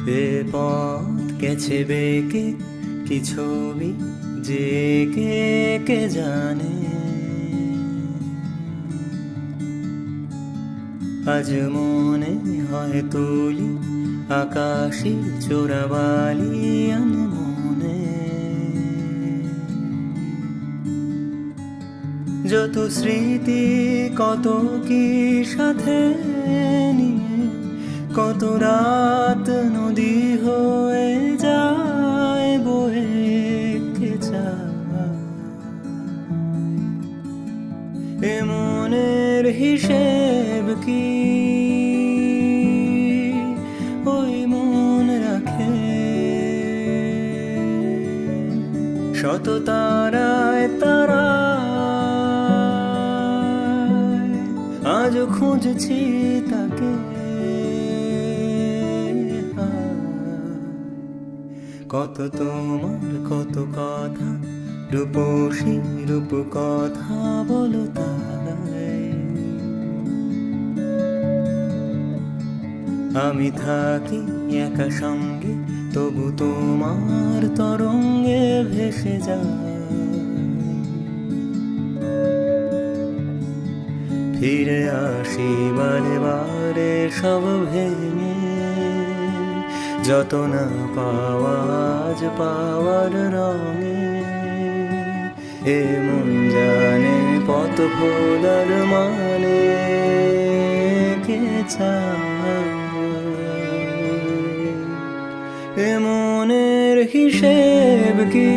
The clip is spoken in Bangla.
এ পথ গেছে বেঁকে, কি ছবি যে কে জানে। আজ মনে হয় তুলি আকাশি চোরাবালি আনমনে। যত স্মৃতি কত কি সাথে নিয়ে, কত রাত নদী হয়ে যায় বয়ে যায়। এ মনের হিসেব কি ওই মন রাখে? শত তারায় তারায় আজ খুঁজছি তাকে। কত তোমার কত কথা, রূপসী রূপ কথা বলো তাই। আমি থাকি একা সঙ্গে, তবু তোমার তরঙ্গে ভেসে যায়। ফিরে আসি বারে বারে সব ভেঙে, যত না পাওয়া আজ পাওয়ার রঙে। এ মন জানে পথ ভোলার মানে কে চায়। এ মনের হিসেব কি